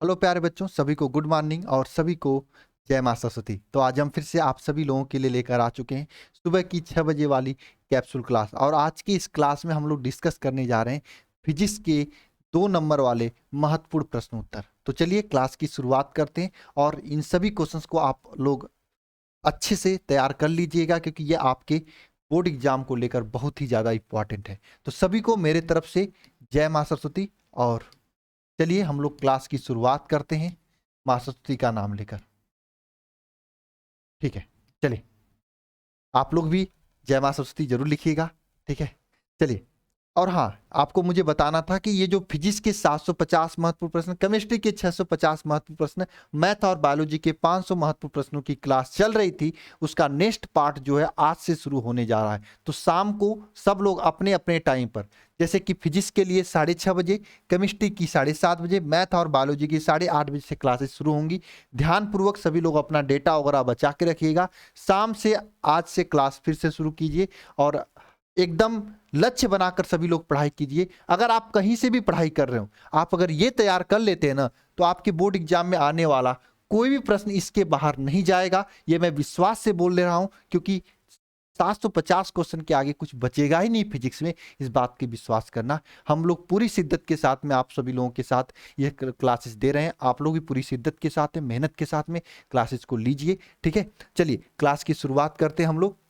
Hello प्यारे बच्चों, सभी को गुड मॉर्निंग और सभी को जय मां सरस्वती। तो आज हम फिर से आप सभी लोगों के लिए लेकर आ चुके हैं सुबह की 6 बजे वाली कैप्सूल क्लास। और आज की इस क्लास में हम लोग डिस्कस करने जा रहे हैं फिजिक्स के 2 नंबर वाले महत्वपूर्ण प्रश्न उत्तर। तो चलिए क्लास की शुरुआत करते हैं और इन सभी क्वेश्चंस को आप लोग अच्छे से तैयार कर लीजिएगा, क्योंकि ये आपके बोर्ड एग्जाम को लेकर बहुत ही ज़्यादा इंपॉर्टेंट है। तो सभी को मेरे तरफ से जय मां सरस्वती। और चलिए हम लोग क्लास की शुरुआत करते हैं मां सरस्वती का नाम लेकर। ठीक है, चलिए आप लोग भी जय मां सरस्वती जरूर लिखिएगा। ठीक है, चलिए। और हाँ, आपको मुझे बताना था कि ये जो फिजिक्स के 750 महत्वपूर्ण प्रश्न, केमिस्ट्री के 650 महत्वपूर्ण प्रश्न, मैथ और बायोलॉजी के 500 महत्वपूर्ण प्रश्नों की क्लास चल रही थी, उसका नेक्स्ट पार्ट जो है आज से शुरू होने जा रहा है। तो शाम को सब लोग अपने अपने टाइम पर, जैसे कि फिजिक्स के लिए 6:30 बजे, केमिस्ट्री की 7:30 बजे, मैथ और बायोलॉजी की 8:30 बजे से क्लासेस शुरू होंगी। ध्यानपूर्वक सभी लोग अपना डेटा वगैरह बचा के रखिएगा। शाम से आज से क्लास फिर से शुरू कीजिए और एकदम लक्ष्य बनाकर सभी लोग पढ़ाई कीजिए। अगर आप कहीं से भी पढ़ाई कर रहे हो, आप अगर ये तैयार कर लेते हैं ना, तो आपके बोर्ड एग्जाम में आने वाला कोई भी प्रश्न इसके बाहर नहीं जाएगा। ये मैं विश्वास से बोल ले रहा हूं, क्योंकि 750 क्वेश्चन के आगे कुछ बचेगा ही नहीं फिजिक्स में। इस बात की विश्वास करना। हम लोग पूरी शिद्दत के साथ में आप सभी लोगों के साथ ये क्लासेस दे रहे हैं। आप लोग भी पूरी शिद्दत के साथ में, मेहनत के साथ में क्लासेस को लीजिए। ठीक है, चलिए क्लास की शुरुआत करते हैं हम लोग।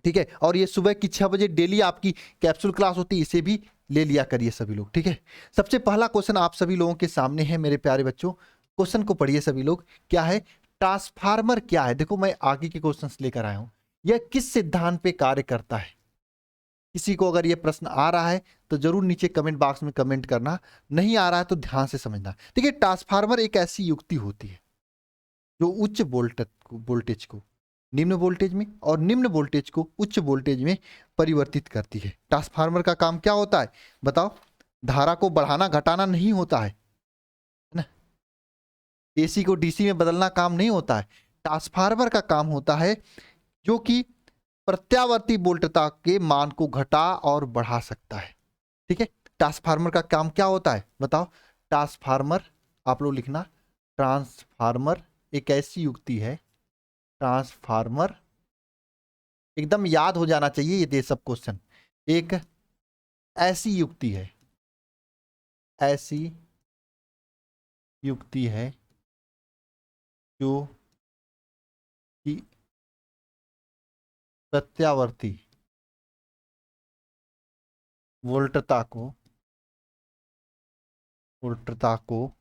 ठीक है, और ये सुबह की 6 बजे डेली आपकी कैप्सूल क्लास होती है, इसे भी ले लिया करिए सभी लोग। ठीक है, सबसे पहला क्वेश्चन आप सभी लोगों के सामने है मेरे प्यारे बच्चों। क्वेश्चन को पढ़िए सभी लोग। क्या है? ट्रांसफार्मर क्या है? देखो, मैं आगे के क्वेश्चंस लेकर आया हूं। यह किस सिद्धांत पे कार्य करता है? किसी को अगर यह प्रश्न आ रहा है तो जरूर नीचे कमेंट बॉक्स में कमेंट करना, नहीं आ रहा है तो ध्यान से समझना। देखिए, ट्रांसफार्मर एक ऐसी युक्ति होती है जो उच्च वोल्टेज को निम्न वोल्टेज में और निम्न वोल्टेज को उच्च वोल्टेज में परिवर्तित करती है। ट्रांसफार्मर का काम क्या होता है बताओ? धारा को बढ़ाना घटाना नहीं होता है ना। एसी को डीसी में बदलना काम नहीं होता है। ट्रांसफार्मर का काम होता है जो कि प्रत्यावर्ती वोल्टता के मान को घटा और बढ़ा सकता है। ठीक है, ट्रांसफार्मर का काम क्या होता है बताओ? ट्रांसफार्मर, आप लोग लिखना, ट्रांसफार्मर एक ऐसी युक्ति है, ट्रांसफार्मर एकदम याद हो जाना चाहिए ये सब क्वेश्चन। एक ऐसी युक्ति है, ऐसी युक्ति है जो कि प्रत्यावर्ती वोल्टता को वोल्टता को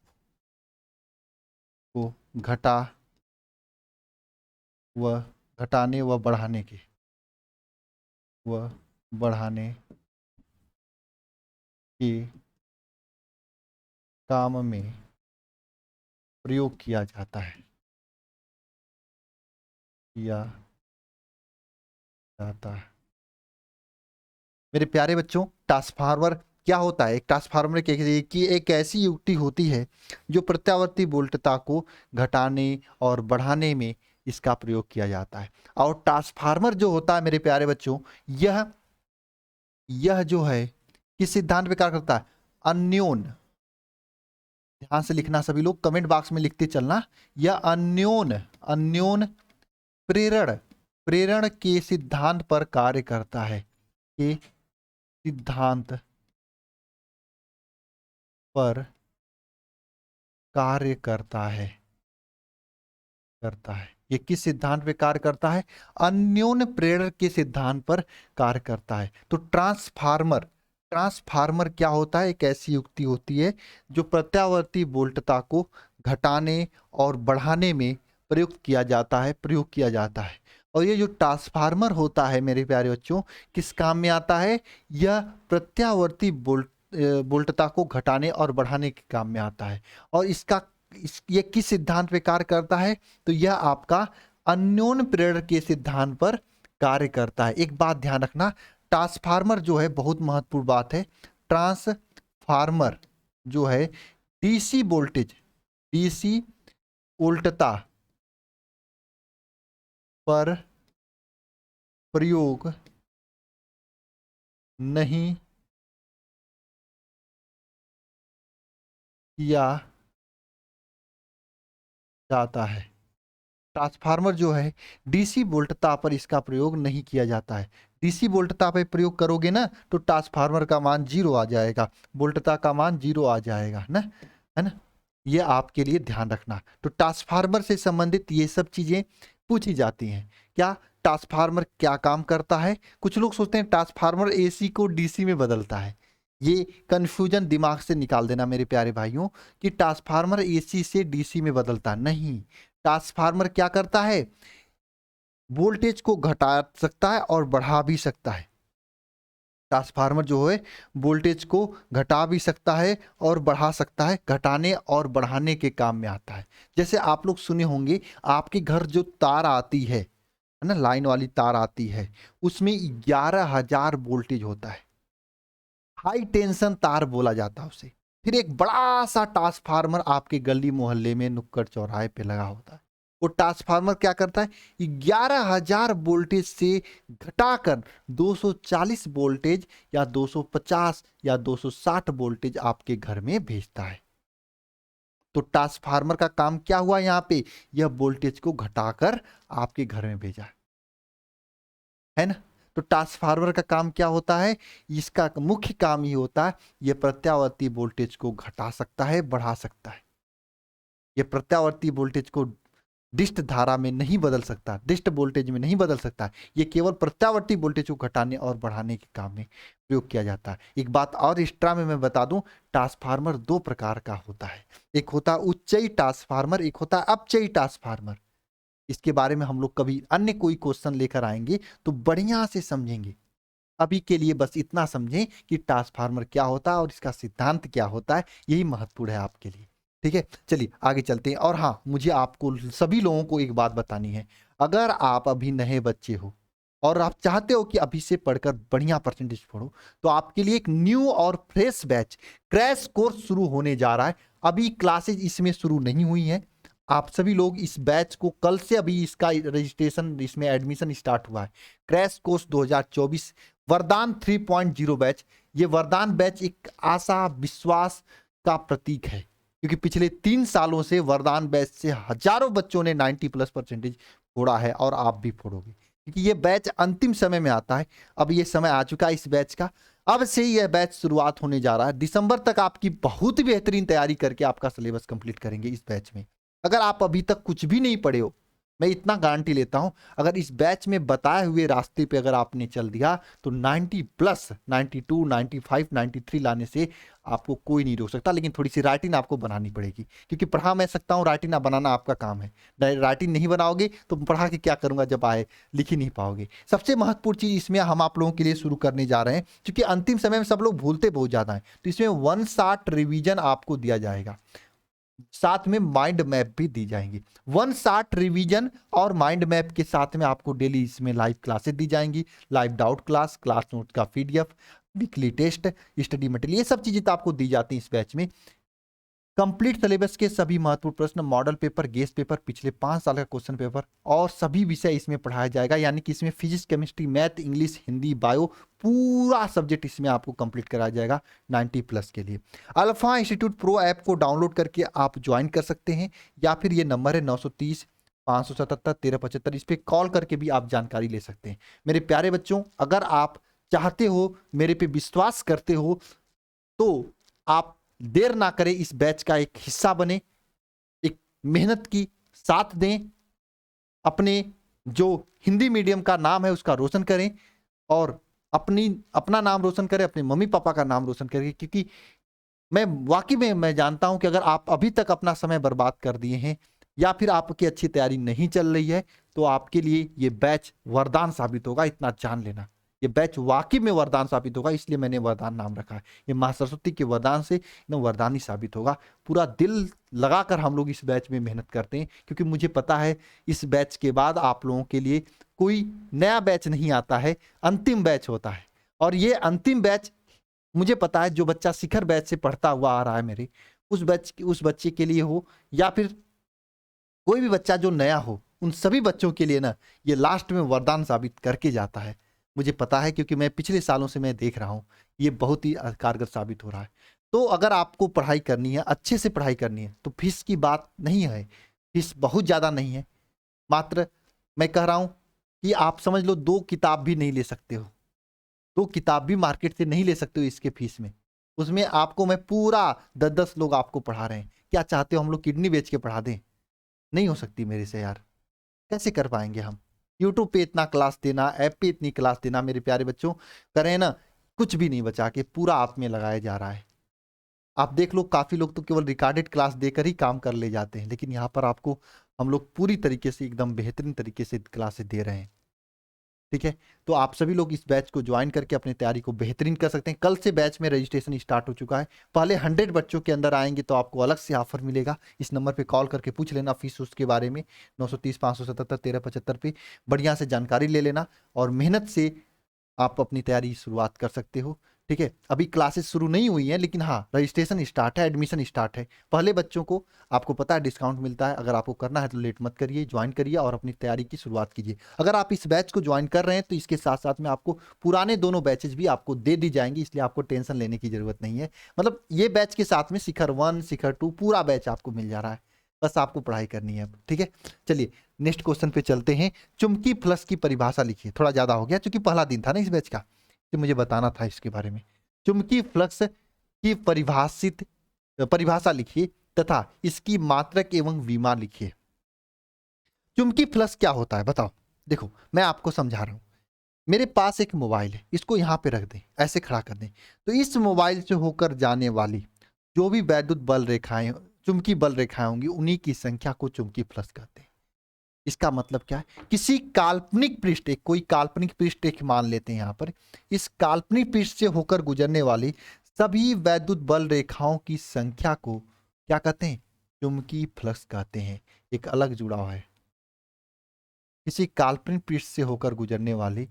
घटा व घटाने व बढ़ाने के व बढ़ाने के काम में प्रयोग किया जाता है, किया जाता है। मेरे प्यारे बच्चों, ट्रांसफार्मर क्या होता है? एक ट्रांसफार्मर की एक ऐसी युक्ति होती है जो प्रत्यावर्ती वोल्टता को घटाने और बढ़ाने में इसका प्रयोग किया जाता है। और ट्रांसफार्मर जो होता है मेरे प्यारे बच्चों, यह जो है किस सिद्धांत पे कार्य करता है? अन्योन, ध्यान से लिखना सभी लोग, कमेंट बॉक्स में लिखते चलना। यह अन्योन अन्योन प्रेरण प्रेरण के सिद्धांत पर कार्य करता है, के सिद्धांत पर कार्य करता है। ये किस सिद्धांत पे कार्य करता है? अन्योन प्रेरण के सिद्धांत पर कार्य करता है। तो ट्रांसफार्मर क्या होता है? एक ऐसी युक्ति होती है जो प्रत्यावर्ती वोल्टता को घटाने और बढ़ाने में प्रयोग किया जाता है। और ये जो ट्रांसफार्मर होता है मेरे प्यारे बच्चों, किस काम में आता है? यह प्रत्यावर्ती वोल्टता को घटाने और बढ़ाने के काम में आता है। और ये किस सिद्धांत पे कार्य करता है? तो यह आपका अन्योन प्रेरण के सिद्धांत पर कार्य करता है। एक बात ध्यान रखना, ट्रांसफार्मर जो है बहुत महत्वपूर्ण बात है। ट्रांसफार्मर जो है डीसी वोल्टता पर प्रयोग नहीं किया जाता है। ट्रांसफार्मर जो है डीसी वोल्टता पर इसका प्रयोग नहीं किया जाता है। डीसी वोल्टता पर प्रयोग करोगे ना तो ट्रांसफार्मर का मान 0 आ जाएगा, वोल्टता का मान 0 आ जाएगा ना, है ना। ये आपके लिए ध्यान रखना। तो ट्रांसफार्मर से संबंधित ये सब चीजें पूछी जाती हैं। क्या ट्रांसफार्मर क्या काम करता है? कुछ लोग सोचते हैं ट्रांसफार्मर एसी को डीसी में बदलता है। ये कंफ्यूजन दिमाग से निकाल देना मेरे प्यारे भाइयों कि ट्रांसफार्मर एसी से डीसी में बदलता नहीं। ट्रांसफार्मर क्या करता है? वोल्टेज को घटा सकता है और बढ़ा भी सकता है। ट्रांसफार्मर जो है वोल्टेज को घटा भी सकता है और बढ़ा सकता है, घटाने और बढ़ाने के काम में आता है। जैसे आप लोग सुने होंगे आपके घर जो तार आती है ना, लाइन वाली तार आती है, उसमें 11,000 वोल्टेज होता है, हाई टेंशन तार बोला जाता है उसे। फिर एक बड़ा सा ट्रांसफार्मर आपके गली मोहल्ले में नुक्कड़ चौराहे पे लगा होता है। वो ट्रांसफार्मर क्या करता है? 11,000 वोल्टेज से घटाकर 240 वोल्टेज या 250 या 260 वोल्टेज आपके घर में भेजता है। तो ट्रांसफार्मर का काम क्या हुआ यहाँ पे? यह वोल्टेज को घटाकर आपके घर में भेजा है ना। तो ट्रांसफार्मर का काम क्या होता है? इसका मुख्य काम ही होता है यह प्रत्यावर्ती वोल्टेज को घटा सकता है, बढ़ा सकता है। यह प्रत्यावर्ती वोल्टेज को डिस्ट धारा में नहीं बदल सकता, डिस्ट वोल्टेज में नहीं बदल सकता। ये केवल प्रत्यावर्ती वोल्टेज को घटाने और बढ़ाने के काम में प्रयोग किया जाता है। एक बात और एक्स्ट्रा में मैं बता दूं, ट्रांसफार्मर दो प्रकार का होता है। एक होता है उच्चयी ट्रांसफार्मर, एक होता है अपचयी ट्रांसफार्मर। इसके बारे में हम लोग कभी अन्य कोई क्वेश्चन लेकर आएंगे तो बढ़िया से समझेंगे। अभी के लिए बस इतना समझें कि ट्रांसफार्मर क्या होता है और इसका सिद्धांत क्या होता है, यही महत्वपूर्ण है आपके लिए। ठीक है, चलिए आगे चलते हैं। और हाँ, मुझे आपको सभी लोगों को एक बात बतानी है। अगर आप अभी नए बच्चे हो और आप चाहते हो कि अभी से पढ़कर बढ़िया परसेंटेज पढ़ो, तो आपके लिए एक न्यू और फ्रेश बैच क्रैश कोर्स शुरू होने जा रहा है। अभी क्लासेज इसमें शुरू नहीं हुई हैं। आप सभी लोग इस बैच को कल से, अभी इसका रजिस्ट्रेशन, इसमें एडमिशन स्टार्ट हुआ है। क्रैश कोर्स 2024 वरदान 3.0 बैच। ये वरदान बैच एक आशा विश्वास का प्रतीक है, क्योंकि पिछले 3 सालों से वरदान बैच से हजारों बच्चों ने 90+ % फोड़ा है और आप भी फोड़ोगे, क्योंकि ये बैच अंतिम समय में आता है। अब ये समय आ चुका है इस बैच का। अब से यह बैच शुरुआत होने जा रहा है। दिसंबर तक आपकी बहुत ही बेहतरीन तैयारी करके आपका सिलेबस कंप्लीट करेंगे इस बैच में। अगर आप अभी तक कुछ भी नहीं पढ़े हो, मैं इतना गारंटी लेता हूं, अगर इस बैच में बताए हुए रास्ते पे अगर आपने चल दिया तो 90+, 92, 95, 93 लाने से आपको कोई नहीं रोक सकता। लेकिन थोड़ी सी राइटिंग आपको बनानी पड़ेगी, क्योंकि पढ़ा मैं सकता हूं, राइटिंग ना बनाना आपका काम है। राइटिंग नहीं बनाओगे तो पढ़ा के क्या करूंगा, जब आए लिख ही नहीं पाओगे। सबसे महत्वपूर्ण चीज इसमें हम आप लोगों के लिए शुरू करने जा रहे हैं, क्योंकि अंतिम समय में सब लोग भूलते बहुत ज्यादा है, तो इसमें 1 शॉट रिवीजन आपको दिया जाएगा, साथ में माइंड मैप भी दी जाएंगी। 1 शॉट रिवीजन और माइंड मैप के साथ में आपको डेली इसमें लाइव क्लासेस दी जाएंगी, live doubt class, class note का PDF, weekly test, study material, ये सब चीजें तो आपको दी जाती हैं इस बैच में। कंप्लीट सिलेबस के सभी महत्वपूर्ण प्रश्न, मॉडल पेपर, गेस्ट पेपर, पिछले 5 साल का क्वेश्चन पेपर और सभी विषय इसमें पढ़ाया जाएगा। यानी कि इसमें physics, chemistry, math, English, Hindi, bio, पूरा सब्जेक्ट इसमें आपको कंप्लीट कराया जाएगा 90+ के लिए। अल्फा इंस्टीट्यूट प्रो ऐप को डाउनलोड करके आप ज्वाइन कर सकते हैं, या फिर ये नंबर है 930 577 1375, इस पर कॉल करके भी आप जानकारी ले सकते हैं। मेरे प्यारे बच्चों, अगर आप चाहते हो, मेरे पे विश्वास करते हो, तो आप देर ना करें, इस बैच का एक हिस्सा बने, एक मेहनत की साथ दें, अपने जो हिंदी मीडियम का नाम है उसका रोशन करें, और अपना नाम रोशन करें, अपने मम्मी पापा का नाम रोशन करें। क्योंकि मैं वाकई में मैं जानता हूं कि अगर आप अभी तक अपना समय बर्बाद कर दिए हैं या फिर आपकी अच्छी तैयारी नहीं चल रही है, तो आपके लिए ये बैच वरदान साबित होगा, इतना जान लेना। ये बैच वाकई में वरदान साबित होगा, इसलिए मैंने वरदान नाम रखा है। ये मां सरस्वती के वरदान से एकदम वरदान ही साबित होगा। पूरा दिल लगाकर हम लोग इस बैच में मेहनत करते हैं, क्योंकि मुझे पता है इस बैच के बाद आप लोगों के लिए कोई नया बैच नहीं आता है, अंतिम बैच होता है। और ये अंतिम बैच मुझे पता है, जो बच्चा शिखर बैच से पढ़ता हुआ आ रहा है मेरे, उस बच्चे के लिए हो, या फिर कोई भी बच्चा जो नया हो, उन सभी बच्चों के लिए ना ये लास्ट में वरदान साबित करके जाता है। मुझे पता है, क्योंकि मैं पिछले सालों से मैं देख रहा हूँ, ये बहुत ही कारगर साबित हो रहा है। तो अगर आपको पढ़ाई करनी है, अच्छे से पढ़ाई करनी है, तो फीस की बात नहीं है। फीस बहुत ज़्यादा नहीं है, मात्र मैं कह रहा हूँ कि आप समझ लो 2 किताब भी नहीं ले सकते हो, 2 किताब भी मार्केट से नहीं ले सकते हो इसके फीस में। उसमें आपको मैं पूरा 10-10 लोग आपको पढ़ा रहे हैं। क्या चाहते हो हम लोग किडनी बेच के पढ़ा दें? नहीं हो सकती मेरे से यार, कैसे कर पाएंगे हम? यूट्यूब पे इतना क्लास देना, ऐप पे इतनी क्लास देना मेरे प्यारे बच्चों, करें ना, कुछ भी नहीं बचा के पूरा आप में लगाया जा रहा है। आप देख लो काफी लोग तो केवल रिकॉर्डेड क्लास देकर ही काम कर ले जाते हैं, लेकिन यहाँ पर आपको हम लोग पूरी तरीके से एकदम बेहतरीन तरीके से क्लासेस दे रहे हैं। ठीक है, तो आप सभी लोग इस बैच को ज्वाइन करके अपनी तैयारी को बेहतरीन कर सकते हैं। कल से बैच में रजिस्ट्रेशन स्टार्ट हो चुका है। पहले 100 बच्चों के अंदर आएंगे तो आपको अलग से ऑफर मिलेगा। इस नंबर पे कॉल करके पूछ लेना फीस उसके बारे में, 930 577 1375 पे बढ़िया से जानकारी ले लेना और मेहनत से आप अपनी तैयारी शुरुआत कर सकते हो। ठीक है, अभी क्लासेस शुरू नहीं हुई हैं, लेकिन हाँ रजिस्ट्रेशन स्टार्ट है, एडमिशन स्टार्ट है। पहले बच्चों को आपको पता है डिस्काउंट मिलता है। अगर आपको करना है तो लेट मत करिए, ज्वाइन करिए और अपनी तैयारी की शुरुआत कीजिए। अगर आप इस बैच को ज्वाइन कर रहे हैं तो इसके साथ साथ में आपको पुराने दोनों बैचेज भी आपको दे दी जाएंगी, इसलिए आपको टेंशन लेने की जरूरत नहीं है। मतलब ये बैच के साथ में शिखर 1 शिखर 2 पूरा बैच आपको मिल जा रहा है, बस आपको पढ़ाई करनी है। ठीक है, चलिए नेक्स्ट क्वेश्चन पे चलते हैं। चुंबकीय फ्लक्स की परिभाषा लिखिए। थोड़ा ज्यादा हो गया क्योंकि पहला दिन था ना इस बैच का, तो मुझे बताना था इसके बारे में। चुंबकीय फ्लक्स की परिभाषा लिखिए तथा इसकी मात्रक एवं विमा लिखिए। चुंबकीय फ्लक्स क्या होता है बताओ। देखो मैं आपको समझा रहा हूं। मेरे पास एक मोबाइल है, इसको यहां पे रख दें, ऐसे खड़ा कर दें, तो इस मोबाइल से होकर जाने वाली जो भी वैद्युत बल रेखाएं, चुंबकीय बल रेखाएं होंगी, उन्हीं की संख्या को चुंबकीय फ्लक्स कहते हैं। इसका मतलब क्या है? किसी काल्पनिक पृष्ठ, एक कोई काल्पनिक पृष्ठ एक मान लेते हैं यहां पर, इस काल्पनिक पृष्ठ से होकर गुजरने वाली सभी वैद्युत बल रेखाओं की संख्या को क्या कहते हैं? चुंबकीय फ्लक्स कहते हैं। एक अलग जुड़ाव है। किसी काल्पनिक पृष्ठ से होकर गुजरने वाली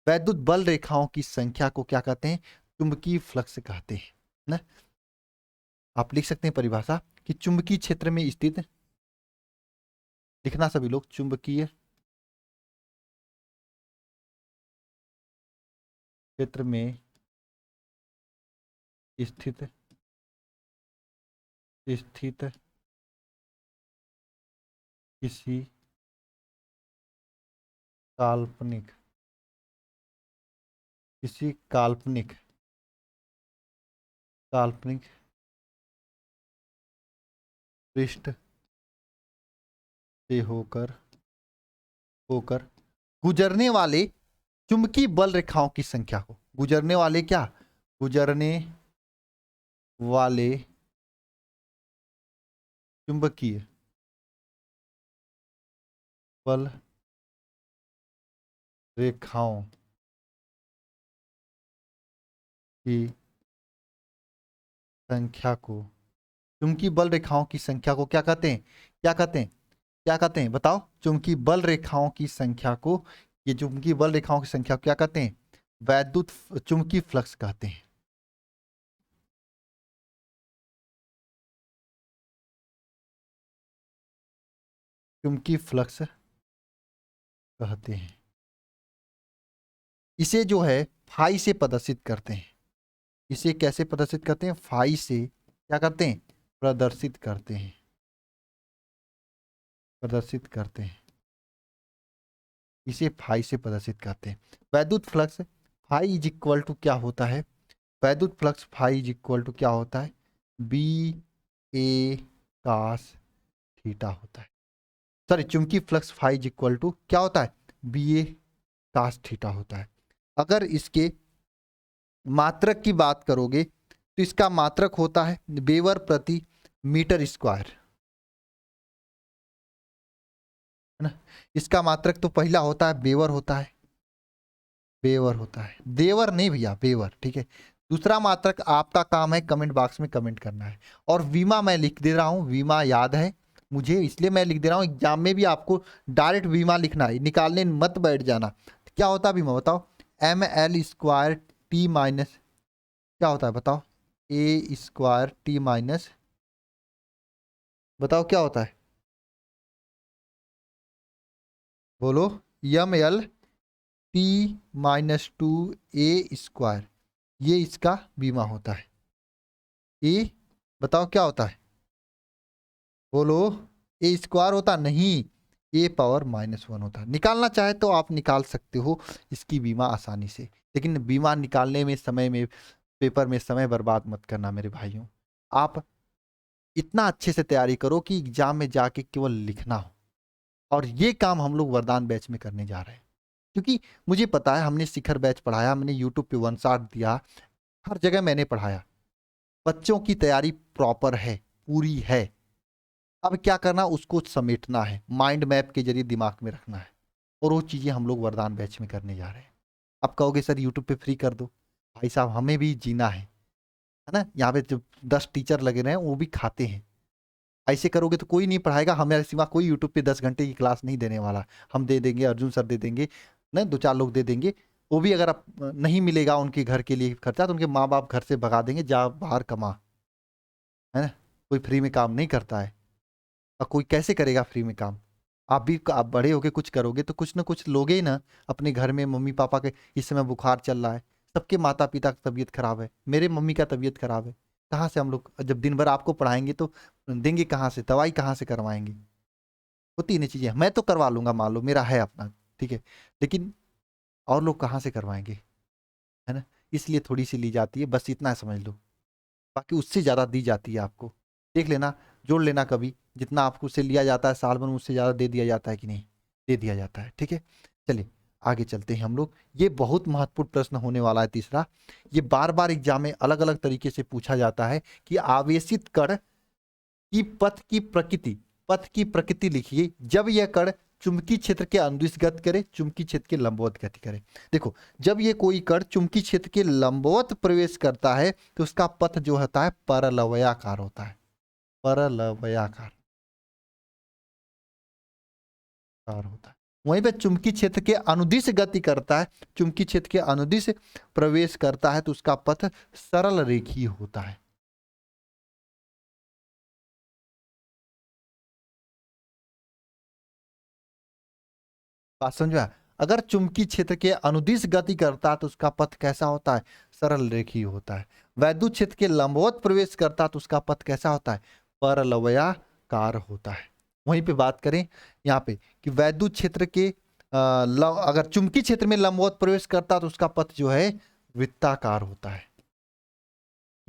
वैद्युत बल रेखाओं की संख्या को क्या कहते हैं? चुंबकीय फ्लक्स कहते हैं ना। आप लिख सकते हैं परिभाषा कि चुंबकीय क्षेत्र में स्थित, लिखना सभी लोग, चुंबकीय क्षेत्र में स्थित किसी काल्पनिक किसी काल्पनिक काल्पनिक पृष्ठ से होकर होकर गुजरने वाले चुंबकीय बल रेखाओं की संख्या को, गुजरने वाले क्या, गुजरने वाले चुंबकीय बल रेखाओं की संख्या को, चुंबकीय बल रेखाओं की संख्या को क्या कहते हैं? क्या कहते हैं? क्या कहते हैं बताओ? चुंबकीय बल रेखाओं की संख्या को, ये चुंबकीय बल रेखाओं की संख्या को क्या कहते हैं? वैद्युत चुंबकीय फ्लक्स कहते हैं। चुंबकीय फ्लक्स कहते हैं। इसे जो है फाई से प्रदर्शित करते हैं। इसे कैसे प्रदर्शित करते हैं? फाई से क्या करते हैं? प्रदर्शित करते हैं। प्रदर्शित करते हैं, इसे फाई से प्रदर्शित करते हैं। वैद्युत flux phi is equal to क्या होता है? वैद्युत flux phi is equal to क्या होता है? बी ए कास थीटा होता है। सॉरी, चुंबकीय flux phi is equal to क्या होता है? बी ए कास थीटा होता है। अगर इसके मात्रक की बात करोगे तो इसका मात्रक होता है वेबर प्रति मीटर स्क्वायर, है ना। इसका मात्रक तो पहला होता है वेबर होता है, वेबर होता है, देवर नहीं भैया, वेबर। ठीक है, दूसरा मात्रक आपका काम है कमेंट बॉक्स में कमेंट करना है। और वीमा मैं लिख दे रहा हूं, वीमा याद है मुझे इसलिए मैं लिख दे रहा हूं, एग्जाम में भी आपको डायरेक्ट वीमा लिखना है, निकालने मत बैठ जाना। क्या होता है वीमा बताओ? M L square T minus क्या होता है बताओ? ए स्क्वायर टी माइनस, बताओ क्या होता है? बोलो। यम एल टी माइनस 2 ए स्क्वायर, ये इसका बीमा होता है। ए बताओ क्या होता है? बोलो। ए स्क्वायर होता नहीं, ए पावर -1 होता। निकालना चाहे तो आप निकाल सकते हो इसकी बीमा आसानी से, लेकिन बीमा निकालने में समय में पेपर में समय बर्बाद मत करना मेरे भाइयों। आप इतना अच्छे से तैयारी करो कि एग्जाम में जाके केवल लिखना हो। और ये काम हम लोग वरदान बैच में करने जा रहे हैं, क्योंकि मुझे पता है हमने शिखर बैच पढ़ाया, हमने यूट्यूब पे 1 शॉट दिया, हर जगह मैंने पढ़ाया, बच्चों की तैयारी प्रॉपर है, पूरी है। अब क्या करना, उसको समेटना है, माइंड मैप के जरिए दिमाग में रखना है, और वो चीजें हम लोग वरदान बैच में करने जा रहे हैं। आप कहोगे सर यूट्यूब पे फ्री कर दो, भाई साहब हमें भी जीना है ना। यहाँ पे जो 10 टीचर लगे रहे हैं वो भी खाते हैं। ऐसे करोगे तो कोई नहीं पढ़ाएगा, हमारे सिवा कोई यूट्यूब पे 10 घंटे की क्लास नहीं देने वाला। हम दे देंगे, अर्जुन सर दे देंगे ना, 2-4 लोग दे देंगे। वो भी अगर आप नहीं मिलेगा उनके घर के लिए खर्चा, तो उनके माँ बाप घर से भगा देंगे, जा बाहर कमा, है ना। कोई फ्री में काम नहीं करता है, और कोई कैसे करेगा फ्री में काम। आप भी, आप बड़े होके कुछ करोगे तो कुछ ना कुछ लोगे ही ना। अपने घर में मम्मी पापा के इस समय बुखार चल रहा है, सबके माता पिता की तबीयत खराब है, मेरे मम्मी का तबीयत खराब है, कहाँ से हम लोग जब दिन भर आपको पढ़ाएंगे तो देंगे कहाँ से, दवाई कहाँ से करवाएंगे। वो तीन चीजें मैं तो करवा लूंगा, मान लो मेरा है अपना, ठीक है, लेकिन और लोग कहाँ से करवाएंगे, है ना। इसलिए थोड़ी सी ली जाती है, बस इतना समझ लो, बाकी उससे ज़्यादा दी जाती है आपको। देख लेना, जोड़ लेना कभी, जितना आपको उससे लिया जाता है साल भर में उससे ज़्यादा दे दिया जाता है कि नहीं, दे दिया जाता है, ठीक है। चलिए आगे चलते हैं हम लोग। ये बहुत महत्वपूर्ण प्रश्न होने वाला है तीसरा। ये बार बार एग्जाम में अलग अलग तरीके से पूछा जाता है कि आवेशित कण की पथ की प्रकृति लिखिए जब यह कण चुंबकीय क्षेत्र के अनुदिश गति करे, चुंबकीय क्षेत्र के लंबवत गति करे। देखो, जब ये कोई कण चुंबकीय क्षेत्र के लंबवत प्रवेश करता है तो उसका पथ जो होता है परलवयाकार होता है, परलवयाकार होता है। वहीं पे चुंबकीय क्षेत्र के अनुदिश गति करता है, चुंबकीय क्षेत्र के अनुदिश प्रवेश करता है तो उसका पथ सरल रेखीय होता है। बात समझा। अगर चुंबकीय क्षेत्र के अनुदिश गति करता है तो उसका पथ कैसा होता है, सरल रेखीय होता है। वैद्युत क्षेत्र के लंबवत प्रवेश करता है तो उसका पथ कैसा होता है, परलवयाकार होता है। वहीं पे बात करें यहाँ पे कि वैद्युत क्षेत्र के अगर चुंबकीय क्षेत्र में लंबवत प्रवेश करता है तो उसका पथ जो है वृत्ताकार होता है।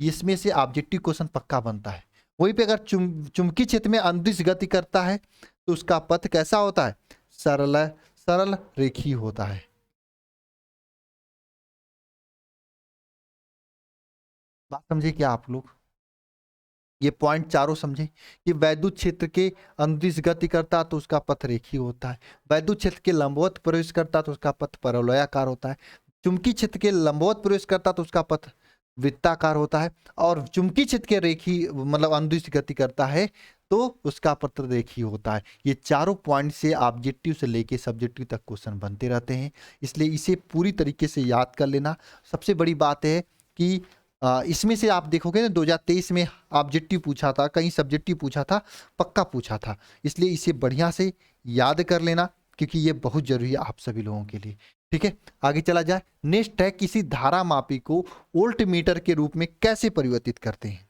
इसमें से ऑब्जेक्टिव क्वेश्चन पक्का बनता है। वहीं पे अगर चुंबकीय क्षेत्र में अनुदिश गति करता है तो उसका पथ कैसा होता है, सरल सरल रेखीय होता है। बात समझे क्या आप लोग, ये पॉइंट चारों समझे कि वैद्युत क्षेत्र के अनुदिश गति करता तो उसका पथ रेखीय होता है, वैद्युत क्षेत्र के लंबवत प्रवेश करता तो उसका पथ परवलयाकार होता है, चुंबकीय क्षेत्र के लंबवत प्रवेश करता तो उसका पथ वृत्ताकार होता है, और चुंबकीय क्षेत्र के रेखीय मतलब अनुदिश गति करता है तो उसका पथ रेखीय होता है। ये चारों पॉइंट से ऑब्जेक्टिव से लेके सब्जेक्टिव तक क्वेश्चन बनते रहते हैं, इसलिए इसे पूरी तरीके से याद कर लेना। सबसे बड़ी बात है कि इसमें से आप देखोगे ना 2023 में ऑब्जेक्टिव पूछा था, कहीं सब्जेक्टिव पूछा था, पक्का पूछा था, इसलिए इसे बढ़िया से याद कर लेना, क्योंकि ये बहुत जरूरी है आप सभी लोगों के लिए, ठीक है। आगे चला जाए। नेक्स्ट है, किसी धारा मापी को वोल्ट मीटर के रूप में कैसे परिवर्तित करते हैं।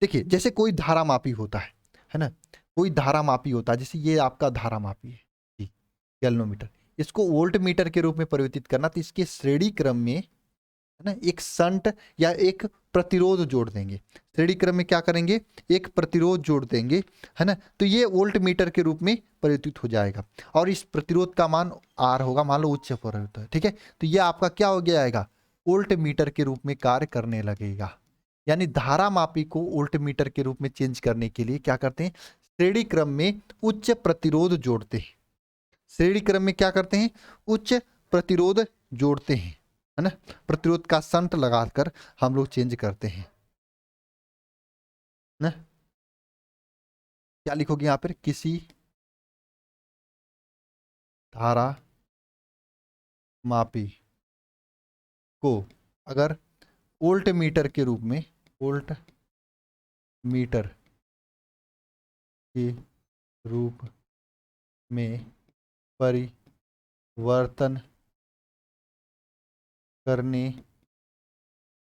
देखिए, जैसे कोई धारा मापी होता है ना, कोई धारा मापी होता है, जैसे ये आपका धारा मापी है जी, गैल्वेनोमीटर, इसको वोल्ट मीटर के रूप में परिवर्तित करना, तो इसके श्रेणी क्रम में, है ना, एक संट या एक प्रतिरोध जोड़ देंगे। श्रेणी क्रम में क्या करेंगे, एक प्रतिरोध जोड़ देंगे, है ना, तो ये वोल्ट मीटर के रूप में परिवर्तित हो जाएगा, और इस प्रतिरोध का मान आर होगा, मान लो उच्च परिवर्तन है, ठीक है। तो ये आपका क्या हो जाएगा, वोल्ट मीटर के रूप में कार्य करने लगेगा। यानी धारा मापी को वोल्ट मीटर के रूप में चेंज करने के लिए क्या करते हैं, श्रेणी क्रम में उच्च प्रतिरोध जोड़ते हैं। श्रेणी क्रम में क्या करते हैं, उच्च प्रतिरोध जोड़ते हैं, है ना, प्रतिरोध का संट लगाकर हम लोग चेंज करते हैं ना। क्या लिखोगे यहां पर, किसी धारा मापी को अगर वोल्ट मीटर के रूप में, वोल्ट मीटर के रूप में परिवर्तन करने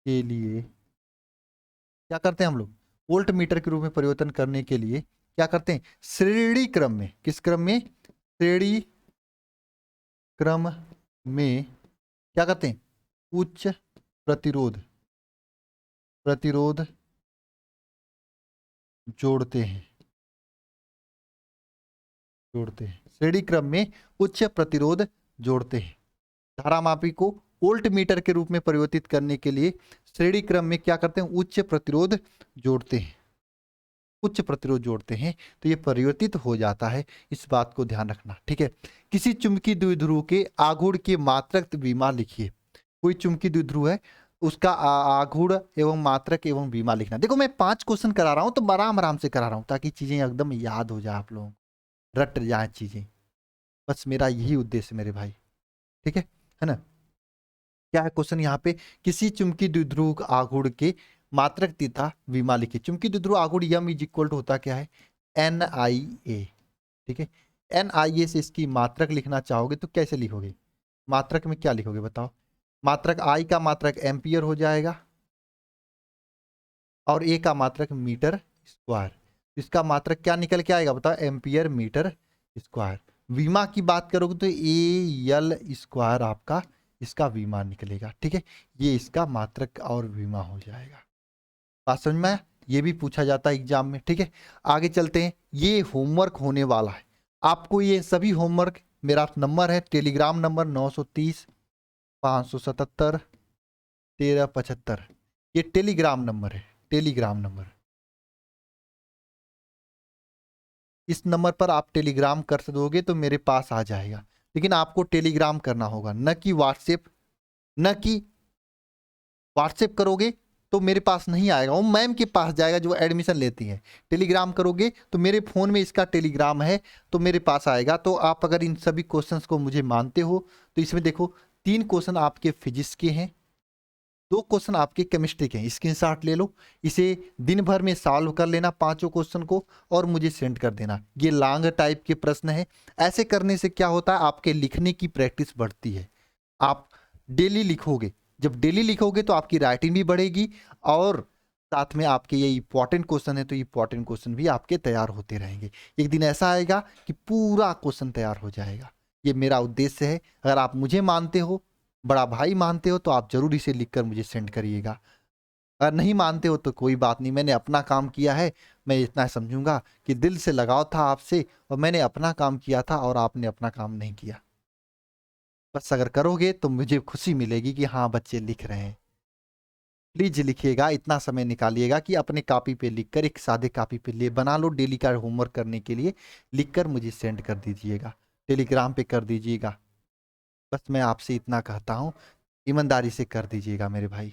के लिए क्या करते हैं हम लोग, वोल्ट मीटर के रूप में परिवर्तन करने के लिए क्या करते हैं, श्रेणी क्रम में, किस क्रम में, श्रेणी क्रम में क्या करते हैं, उच्च प्रतिरोध जोड़ते हैं, श्रेणी क्रम में उच्च प्रतिरोध जोड़ते हैं। धारामापी को वोल्ट मीटर के रूप में परिवर्तित करने के लिए श्रेणी क्रम में क्या करते हैं, उच्च प्रतिरोध जोड़ते हैं, उच्च प्रतिरोध जोड़ते हैं, तो ये परिवर्तित हो जाता है, इस बात को ध्यान रखना, ठीक है। किसी चुंबकीय द्विध्रुव के आघूर्ण के मात्रक विमा लिखिए। कोई चुंबकीय द्विध्रुव है, उसका आघूर्ण एवं मात्रक एवं विमा लिखना। देखो मैं 5 क्वेश्चन करा रहा हूं तो आराम आराम से करा रहा हूं ताकि चीजें एकदम याद हो जाए, आप लोगों को रट जाए चीजें, बस मेरा यही उद्देश्य मेरे भाई, ठीक है ना। क्या है क्वेश्चन यहाँ पे, किसी चुंबकीय द्विध्रुव आघूर्ण के मात्रक तथा विमा लिखिए। चुंबकीय द्विध्रुव आघूर्ण यम इज इक्वल टू होता क्या है, NIA, ठीक है। NIA से इसकी मात्रक लिखना चाहोगे तो कैसे लिखोगे, मात्रक में क्या लिखोगे बताओ, मात्रक I का मात्रक एम्पियर हो जाएगा और A का मात्रक मीटर स्क्वायर, इसका मात्रक क्या निकल के आएगा बताओ, एम्पियर मीटर स्क्वायर। विमा की बात करोगे तो AL स्क्वायर आपका इसका विमा निकलेगा, ठीक है। ये इसका मात्रक और विमा हो जाएगा, बात समझ में आया। ये भी पूछा जाता है एग्जाम में, ठीक है। आगे चलते हैं, ये होमवर्क होने वाला है आपको, ये सभी होमवर्क, मेरा नंबर है टेलीग्राम नंबर 930 577 1375, ये टेलीग्राम नंबर है, टेलीग्राम नंबर। इस नंबर पर आप टेलीग्राम कर दोगे तो मेरे पास आ जाएगा, लेकिन आपको टेलीग्राम करना होगा, न कि व्हाट्सएप, न कि व्हाट्सएप करोगे तो मेरे पास नहीं आएगा, वो मैम के पास जाएगा जो एडमिशन लेती है। टेलीग्राम करोगे तो मेरे फ़ोन में इसका टेलीग्राम है तो मेरे पास आएगा। तो आप अगर इन सभी क्वेश्चंस को मुझे मानते हो तो इसमें देखो 3 क्वेश्चन आपके फिजिक्स के हैं, 2 क्वेश्चन आपके केमिस्ट्री के हैं। स्क्रीनशॉट ले लो, इसे दिन भर में सॉल्व कर लेना 5 क्वेश्चन को और मुझे सेंड कर देना। ये लॉन्ग टाइप के प्रश्न है, ऐसे करने से क्या होता है, आपके लिखने की प्रैक्टिस बढ़ती है। आप डेली लिखोगे, जब डेली लिखोगे तो आपकी राइटिंग भी बढ़ेगी और साथ में आपके ये इंपॉर्टेंट क्वेश्चन है तो इंपॉर्टेंट क्वेश्चन भी आपके तैयार होते रहेंगे। एक दिन ऐसा आएगा कि पूरा क्वेश्चन तैयार हो जाएगा, ये मेरा उद्देश्य है। अगर आप मुझे मानते हो, बड़ा भाई मानते हो, तो आप जरूर इसे लिखकर मुझे सेंड करिएगा। अगर नहीं मानते हो तो कोई बात नहीं, मैंने अपना काम किया है, मैं इतना समझूंगा कि दिल से लगाव था आपसे और मैंने अपना काम किया था और आपने अपना काम नहीं किया। बस अगर करोगे तो मुझे खुशी मिलेगी कि हाँ बच्चे लिख रहे हैं। प्लीज लिखिएगा, इतना समय निकालिएगा कि अपने कॉपी पे लिखकर, एक सादे कॉपी पे ले बना लो, डेली का होमवर्क करने के लिए लिखकर मुझे सेंड कर दीजिएगा, टेलीग्राम पे कर दीजिएगा। बस मैं आपसे इतना कहता हूँ, ईमानदारी से कर दीजिएगा मेरे भाई,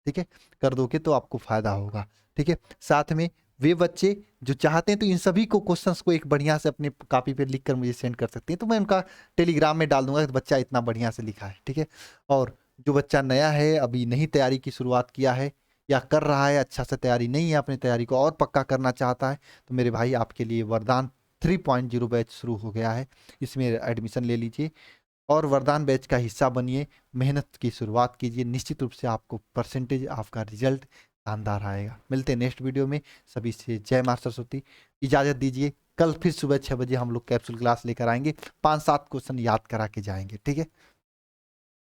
ठीक है। कर दोगे तो आपको फायदा होगा, ठीक है। साथ में वे बच्चे जो चाहते हैं तो इन सभी को क्वेश्चंस को एक बढ़िया से अपने कॉपी पे लिख कर मुझे सेंड कर सकते हैं, तो मैं उनका टेलीग्राम में डाल दूंगा कि बच्चा इतना बढ़िया से लिखा है, ठीक है। और जो बच्चा नया है, अभी नई तैयारी की शुरुआत किया है या कर रहा है, अच्छा से तैयारी नहीं है, अपनी तैयारी को और पक्का करना चाहता है, तो मेरे भाई आपके लिए वरदान 3.0 बैच शुरू हो गया है, इसमें एडमिशन ले लीजिए और वरदान बैच का हिस्सा बनिए, मेहनत की शुरुआत कीजिए, निश्चित रूप से आपको परसेंटेज, आपका रिजल्ट शानदार आएगा। मिलते हैं नेक्स्ट वीडियो में, सभी से जय मां सरस्वती, इजाज़त दीजिए। कल फिर सुबह 6 बजे हम लोग कैप्सूल क्लास लेकर आएंगे, 5-7 क्वेश्चन याद करा के जाएंगे, ठीक है।